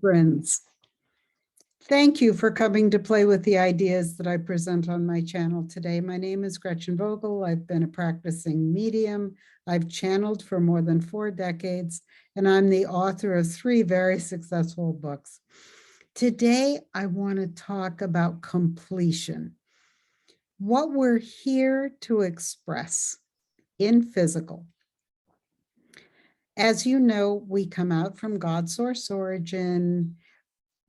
Friends, thank you for coming to play with the ideas that I present on my channel today. My name is Gretchen Vogel. I've been a practicing medium. I've channeled for more than 4 decades, and I'm the author of 3 very successful books. Today, I want to talk about completion, what we're here to express in physical. As you know, we come out from God's source origin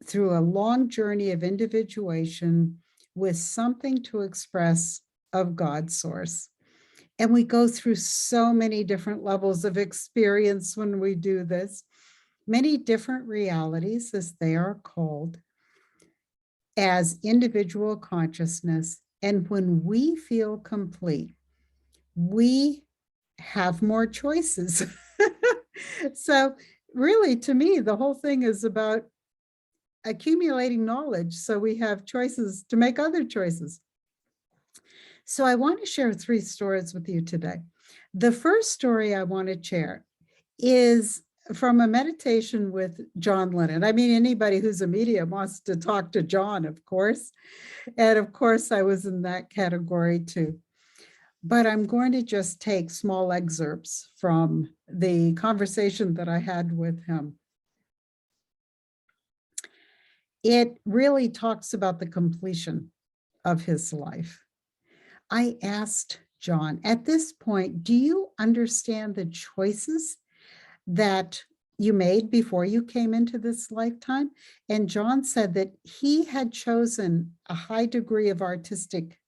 through a long journey of individuation with something to express of God's source. And we go through so many different levels of experience when we do this, many different realities, as they are called, as individual consciousness. And when we feel complete, we have more choices. So really, to me, the whole thing is about accumulating knowledge so we have choices to make other choices. So I want to share 3 stories with you today. The first story I want to share is from a meditation with John Lennon. I mean, anybody who's a medium wants to talk to John, of course. And of course, I was in that category too. But I'm going to just take small excerpts from the conversation that I had with him. It really talks about the completion of his life. I asked John, at this point, do you understand the choices that you made before you came into this lifetime? And John said that he had chosen a high degree of artistic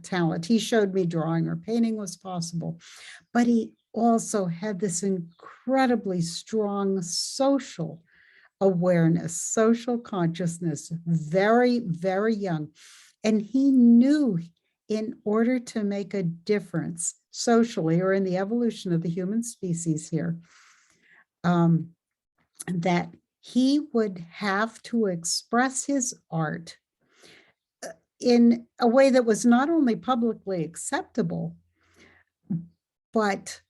talent. He showed me drawing or painting was possible, but he also had this incredibly strong social awareness, social consciousness, very, very young. And he knew in order to make a difference socially or in the evolution of the human species here, that he would have to express his art in a way that was not only publicly acceptable, but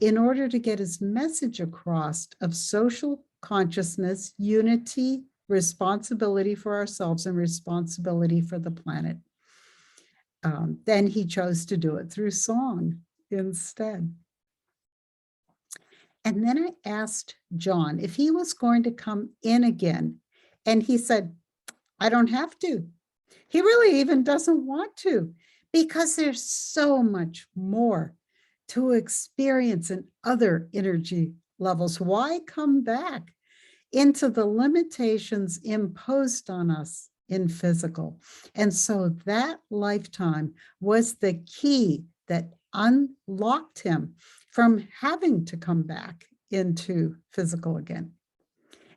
in order to get his message across of social consciousness, unity, responsibility for ourselves, and responsibility for the planet. Then he chose to do it through song instead. And then I asked John if he was going to come in again, and he said, I don't have to. He really even doesn't want to, because there's so much more to experience in other energy levels. Why come back into the limitations imposed on us in physical? And so that lifetime was the key that unlocked him from having to come back into physical again.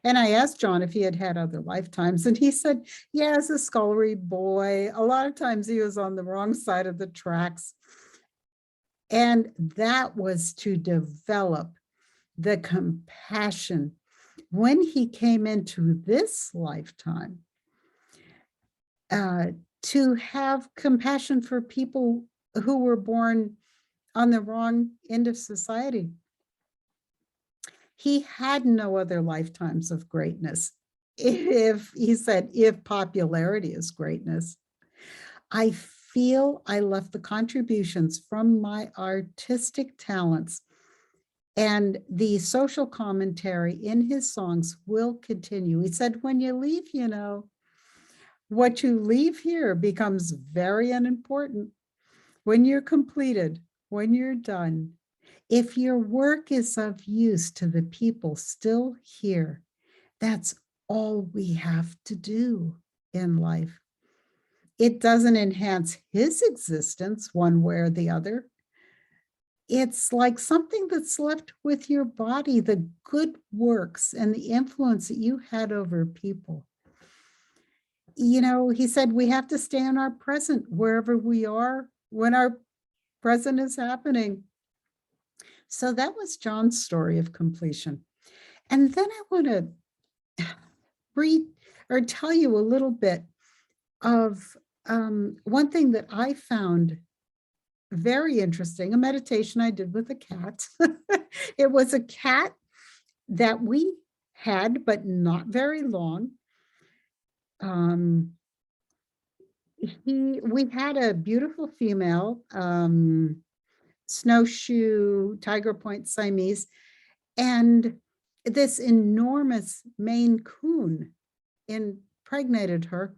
And I asked John if he had had other lifetimes, and he said, yeah, as a scullery boy, a lot of times he was on the wrong side of the tracks. And that was to develop the compassion when he came into this lifetime, to have compassion for people who were born on the wrong end of society. He had no other lifetimes of greatness. If he said, if popularity is greatness, I feel I left the contributions from my artistic talents, and the social commentary in his songs will continue. He said, when you leave, you know, what you leave here becomes very unimportant. When you're completed, when you're done, if your work is of use to the people still here, that's all we have to do in life. It doesn't enhance his existence one way or the other. It's like something that's left with your body, the good works and the influence that you had over people. You know, he said, we have to stay in our present wherever we are when our present is happening. So that was John's story of completion. And then I want to read or tell you a little bit of one thing that I found very interesting, a meditation I did with a cat. It was a cat that we had, but not very long. We had a beautiful female, snowshoe tiger point Siamese, and this enormous Maine Coon impregnated her.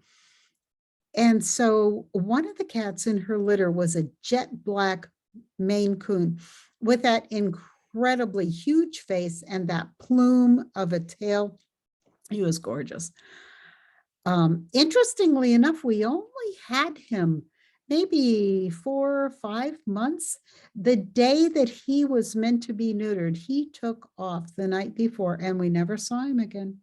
And so one of the cats in her litter was a jet black Maine Coon with that incredibly huge face and that plume of a tail. He was gorgeous. Interestingly enough, we only had him maybe 4 or 5 months. The day that he was meant to be neutered, he took off the night before and we never saw him again.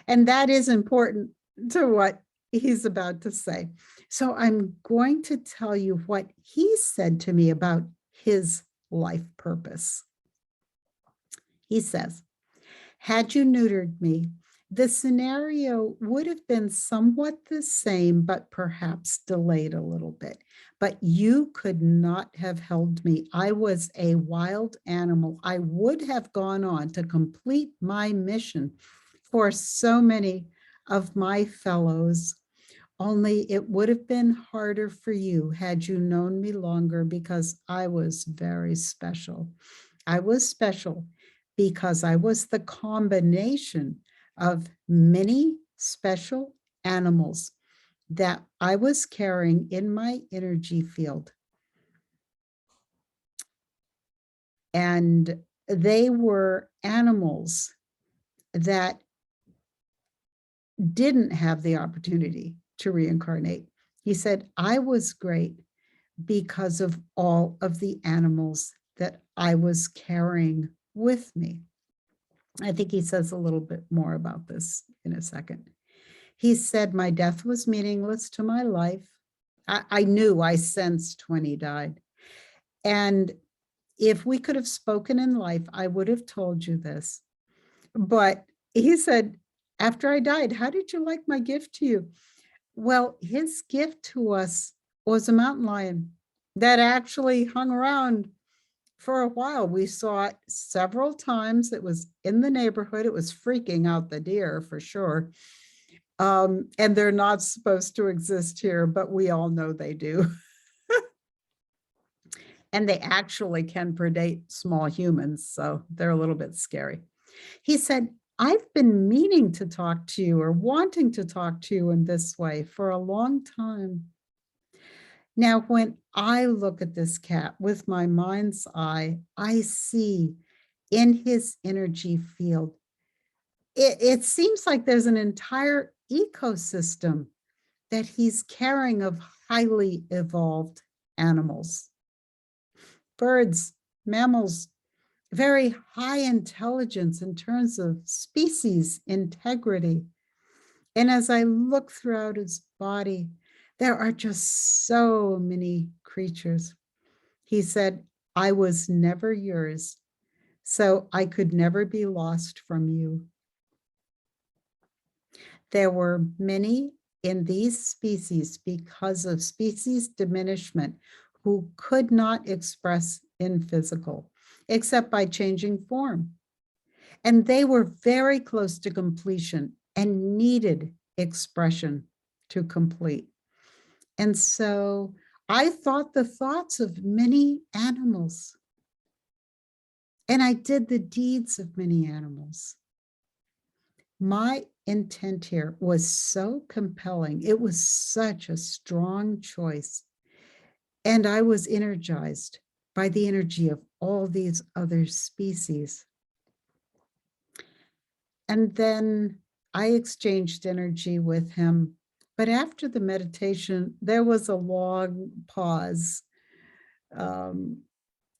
And that is important to what he's about to say. So I'm going to tell you what he said to me about his life purpose. He says, had you neutered me, the scenario would have been somewhat the same, but perhaps delayed a little bit. But you could not have held me. I was a wild animal. I would have gone on to complete my mission for so many of my fellows. Only it would have been harder for you had you known me longer, because I was very special. I was special because I was the combination of many special animals that I was carrying in my energy field. And they were animals that didn't have the opportunity to reincarnate. He said, I was great because of all of the animals that I was carrying with me. I think he says a little bit more about this in a second. He said, my death was meaningless to my life. I knew, I sensed when he died. And if we could have spoken in life, I would have told you this. But he said, after I died, how did you like my gift to you? Well, his gift to us was a mountain lion that actually hung around for a while. We saw it several times. It was in the neighborhood. It was freaking out the deer for sure. And they're not supposed to exist here, but we all know they do. And they actually can predate small humans, so they're a little bit scary. He said, I've been meaning to talk to you or wanting to talk to you in this way for a long time. Now, when I look at this cat with my mind's eye, I see in his energy field, it seems like there's an entire ecosystem that he's carrying of highly evolved animals, birds, mammals, very high intelligence in terms of species integrity. And as I look throughout his body, there are just so many creatures. He said, I was never yours, so I could never be lost from you. There were many in these species because of species diminishment who could not express in physical, except by changing form. And they were very close to completion and needed expression to complete. And so I thought the thoughts of many animals, and I did the deeds of many animals. My intent here was so compelling. It was such a strong choice. And I was energized by the energy of all these other species. And then I exchanged energy with him. But after the meditation, there was a long pause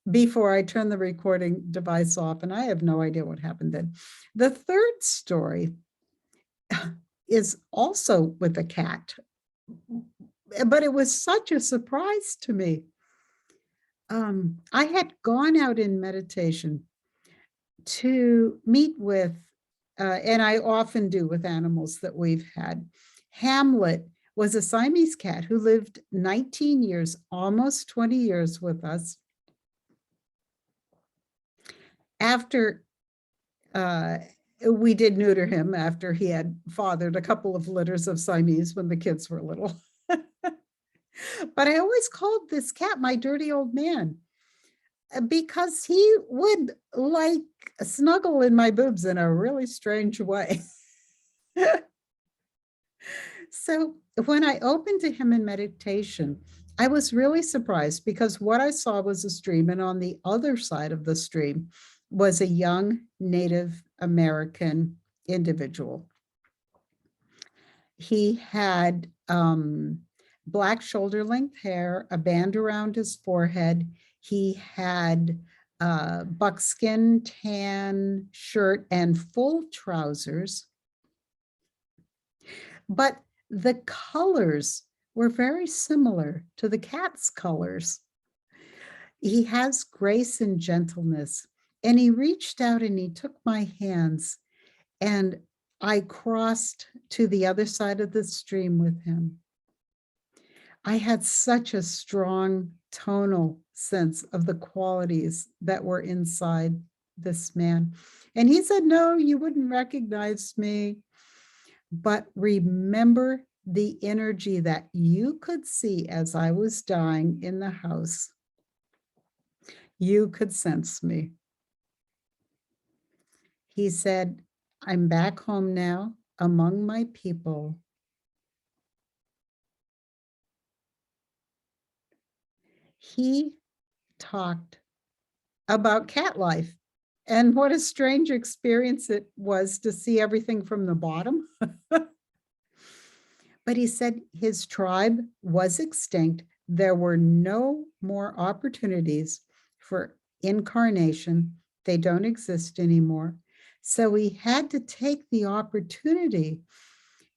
before I turned the recording device off, and I have no idea what happened then. The third story is also with a cat, but it was such a surprise to me. I had gone out in meditation to meet with, and I often do with animals that we've had. Hamlet was a Siamese cat who lived 19 years, almost 20 years with us. After We did neuter him after he had fathered a couple of litters of Siamese when the kids were little. But I always called this cat my dirty old man because he would like snuggle in my boobs in a really strange way. So when I opened to him in meditation, I was really surprised because what I saw was a stream, and on the other side of the stream was a young Native American individual. He had black shoulder length hair, a band around his forehead. He had buckskin tan shirt and full trousers. But the colors were very similar to the cat's colors. He has grace and gentleness. And he reached out and he took my hands, and I crossed to the other side of the stream with him. I had such a strong tonal sense of the qualities that were inside this man. And he said, "No, you wouldn't recognize me. But remember the energy that you could see as I was dying in the house. You could sense me." He said, "I'm back home now among my people." He talked about cat life and what a strange experience it was to see everything from the bottom. But he said his tribe was extinct. There were no more opportunities for incarnation. They don't exist anymore. So he had to take the opportunity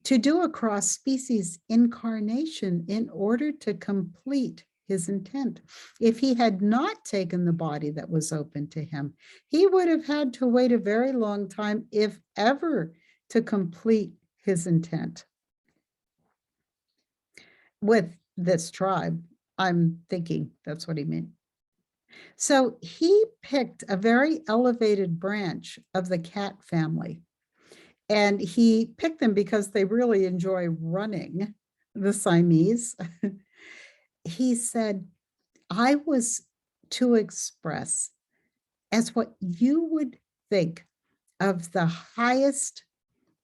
to do a cross species incarnation in order to complete his intent. If he had not taken the body that was open to him, he would have had to wait a very long time, if ever, to complete his intent. With this tribe, I'm thinking that's what he meant. So he picked a very elevated branch of the cat family. And he picked them because they really enjoy running, the Siamese. He said, "I was to express as what you would think of the highest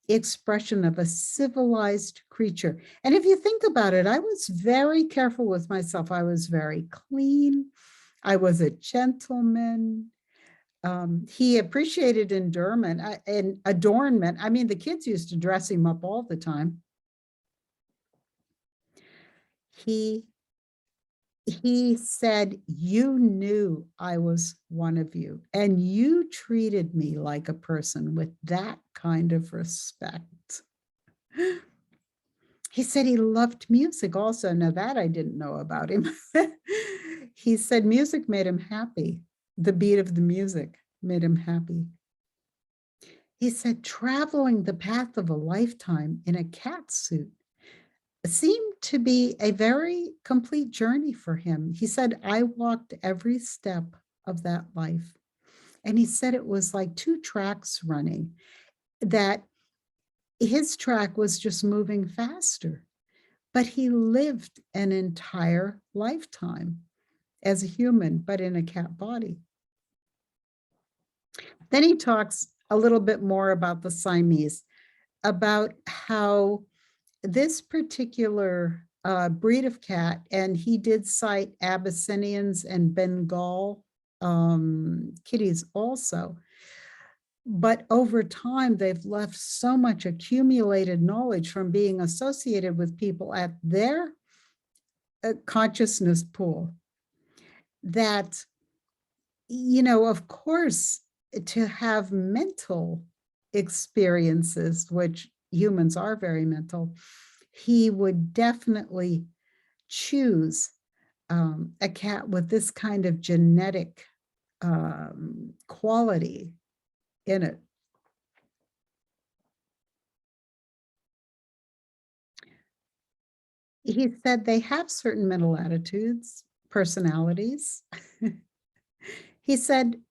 expression of a civilized creature." And if you think about it, I was very careful with myself. I was very clean. I was a gentleman. He appreciated endurement and adornment. I mean, the kids used to dress him up all the time. He said, "You knew I was one of you, and you treated me like a person with that kind of respect." He said he loved music also. Now that I didn't know about him. He said music made him happy. The beat of the music made him happy. He said traveling the path of a lifetime in a cat suit seemed to be a very complete journey for him. He said, "I walked every step of that life." And he said it was like two tracks running, that his track was just moving faster, but he lived an entire lifetime as a human, but in a cat body. Then he talks a little bit more about the Siamese, about how this particular breed of cat, and he did cite Abyssinians and Bengal kitties also, but over time they've left so much accumulated knowledge from being associated with people at their consciousness pool that, you know, of course, to have mental experiences, which humans are very mental, he would definitely choose a cat with this kind of genetic quality in it. He said they have certain mental attitudes, personalities. He said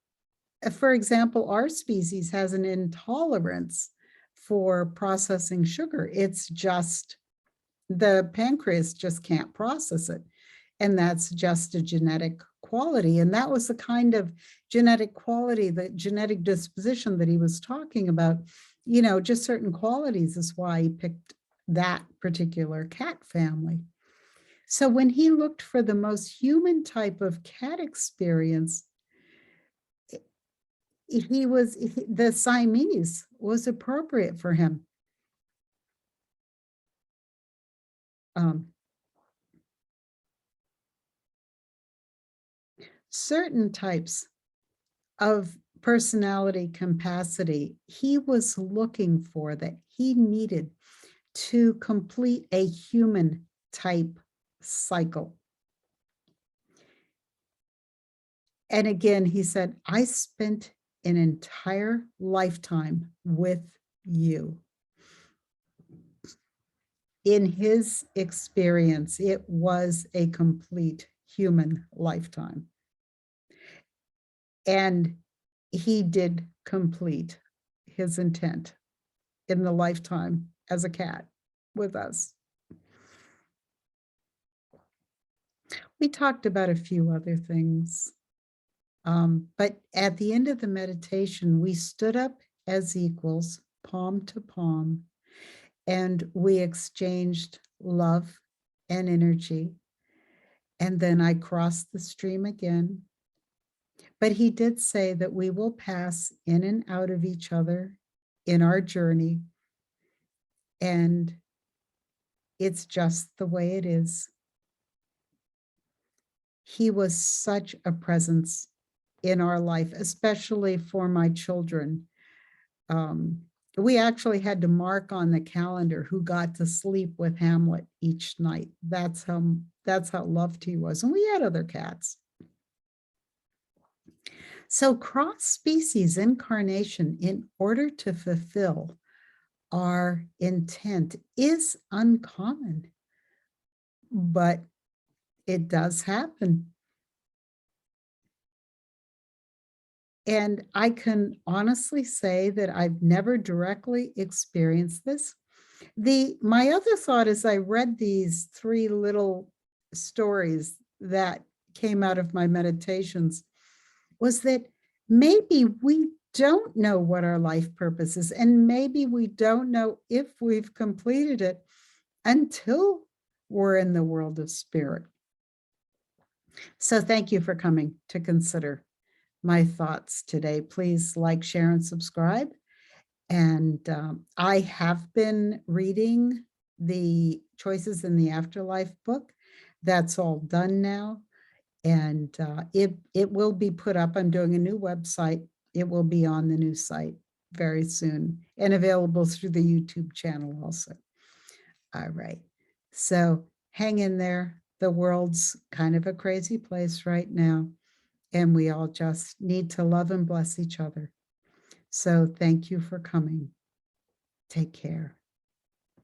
For example, our species has an intolerance for processing sugar. It's just the pancreas just can't process it. And that's just a genetic quality. And that was the kind of genetic quality, the genetic disposition that he was talking about. You know, just certain qualities is why he picked that particular cat family. So when he looked for the most human type of cat experience, the Siamese was appropriate for him. Um, certain types of personality capacity he was looking for, that he needed to complete a human type cycle. And again, he said, I spent an entire lifetime with you. In his experience, it was a complete human lifetime. And he did complete his intent in the lifetime as a cat with us. We talked about a few other things. But at the end of the meditation, we stood up as equals, palm to palm, and we exchanged love and energy. And then I crossed the stream again. But he did say that we will pass in and out of each other in our journey. And it's just the way it is. He was such a presence in our life, especially for my children. We actually had to mark on the calendar who got to sleep with Hamlet each night. That's how loved he was. And we had other cats. So cross-species incarnation, in order to fulfill our intent, is uncommon, but it does happen. And I can honestly say that I've never directly experienced this. My other thought as I read these three little stories that came out of my meditations was that maybe we don't know what our life purpose is, and maybe we don't know if we've completed it until we're in the world of spirit. So thank you for coming to consider my thoughts today. Please like, share, and subscribe. And I have been reading the Choices in the Afterlife book. That's all done now. And it will be put up. I'm doing a new website. It will be on the new site very soon and available through the YouTube channel also. All right. So hang in there. The world's kind of a crazy place right now, and we all just need to love and bless each other. So thank you for coming. Take care.